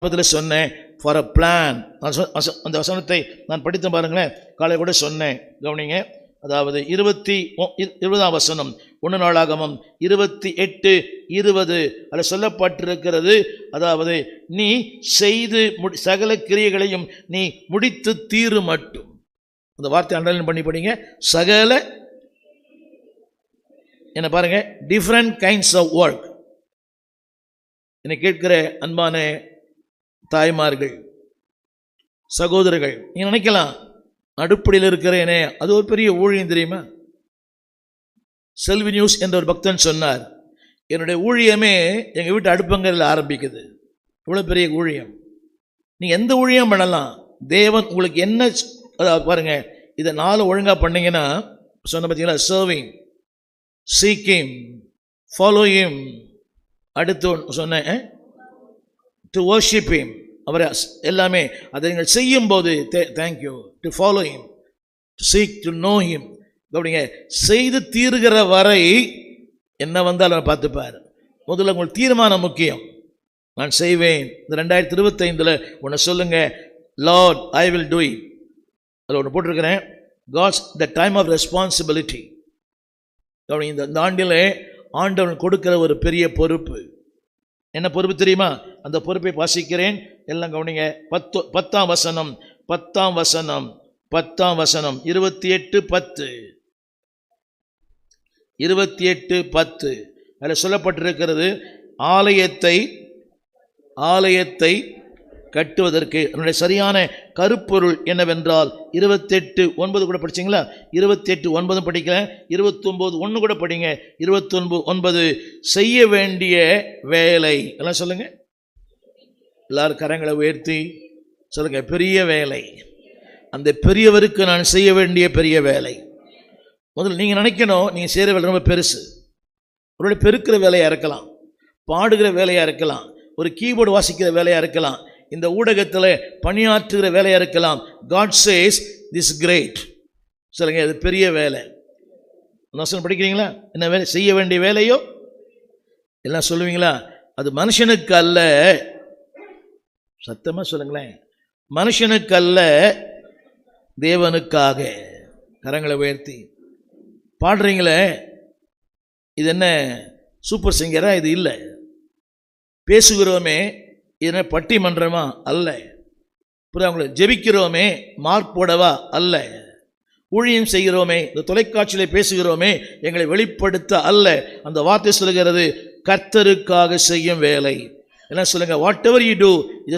சொன்னேன் for a plan. அந்த வசனத்தை நான் படித்து பாருங்களேன், காலை கூட சொன்னேன், கவனிங்க. அதாவது 20ஆம் வசனம் 1 நாளாகமம் 28:20 அதில் சொல்லப்பட்டிருக்கிறது. அதாவது நீ செய்து சகல கிரியைகளையும் நீ முடித்து தீரு மட்டும். அந்த வார்த்தை அண்டர்லைன் பண்ணி படிங்க. சகல என்ன பாருங்க, டிஃப்ரெண்ட் கைண்ட்ஸ் ஆஃப் ஒர்க். என்னை கேட்கிற அன்பான தாய்மார்கள், சகோதரர்கள், நீ நினைக்கலாம் அடுப்படியில் இருக்கிறேனே அது ஒரு பெரிய ஊழியம் தெரியுமா? செல்வி நியூஸ் என்ற ஒரு பக்தன் சொன்னார், என்னுடைய ஊழியமே எங்கள் வீட்டு அடுப்பங்கரில் ஆரம்பிக்குது. இவ்வளோ பெரிய ஊழியம். நீ எந்த ஊழியம் பண்ணலாம், தேவன் உங்களுக்கு என்ன பாருங்க. இதை 4 ஒழுங்காக பண்ணீங்கன்னா சொன்ன பார்த்தீங்களா, சர்விங், சீக்கிங், ஃபாலோயிங், அடுத்து சொன்னேன் டு வர்ஷிப் ஹிம், அவரை எல்லாமே அதை நீங்கள் செய்யும் போது thank you, to follow him, to seek, to know him. அப்படிங்க செய்து தீருகிற வரை என்ன வந்தாலும் பார்த்துப்பார். முதல்ல உங்களுக்கு தீர்மானம் முக்கியம். நான் செய்வேன். இந்த 2025 ஒன்று சொல்லுங்க, Lord I will do it. அதில் ஒன்று போட்டிருக்கிறேன், God's the time of responsibility. இந்த ஆண்டில் ஆண்டவன் கொடுக்கிற ஒரு பெரிய பொறுப்பு. என்ன பொறுப்பு தெரியுமா? அந்த பொறுப்பை வாசிக்கிறேன், எல்லாம் கவனிங்க. 10ஆம் வசனம் 28:10 28:10 அதில் சொல்லப்பட்டிருக்கிறது, ஆலயத்தை கட்டுவதற்கு என்னுடைய சரியான கருப்பொருள் என்னவென்றால் 28:9 கூட படிச்சிங்களா? 28:9 படிக்கல, 29:1 கூட படிங்க. 29:9 செய்ய வேண்டிய வேலை எல்லாம் சொல்லுங்க. எல்லாரும் கரங்களை உயர்த்தி சொல்லுங்க, பெரிய வேலை. அந்த பெரியவருக்கு நான் செய்ய வேண்டிய பெரிய வேலை. முதல்ல நீங்கள் நினைக்கணும், நீங்கள் செய்கிற வேலை ரொம்ப பெருசு. ஒருவேளை பெருக்கிற வேலையாக இருக்கலாம், பாடுகிற வேலையாக இருக்கலாம், ஒரு கீபோர்டு வாசிக்கிற வேலையாக இருக்கலாம், இந்த ஊடகத்தில் பணியாற்றுகிற வேலையாக இருக்கலாம். God says this great. சொல்லுங்க, அது பெரிய வேலை. வசனம் படிக்கிறீங்களா? என்ன வேலை செய்ய வேண்டிய வேலையோ எல்லாம் சொல்லுவீங்களா? அது மனுஷனுக்கு அல்ல. சத்தமா சொல்லுங்களேன், மனுஷனுக்கு அல்ல, தேவனுக்காக. கரங்களை உயர்த்தி பாடுறீங்களே, இது என்ன சூப்பர் சிங்கரா? இது இல்லை. பேசுகிறோமே, இது பட்டிமன்றமா? அல்ல. அவங்களை ஜெபிக்கிறோமே, மார்க் போடவா? அல்ல. ஊழியம் செய்கிறோமே, இந்த தொலைக்காட்சியில் பேசுகிறோமே, எங்களை வெளிப்படுத்த அல்ல. அந்த வார்த்தை சொல்லுகிறது, கர்த்தருக்காக செய்யும் வேலை. என்ன சொல்லுங்க, வாட் எவர் யூ டூ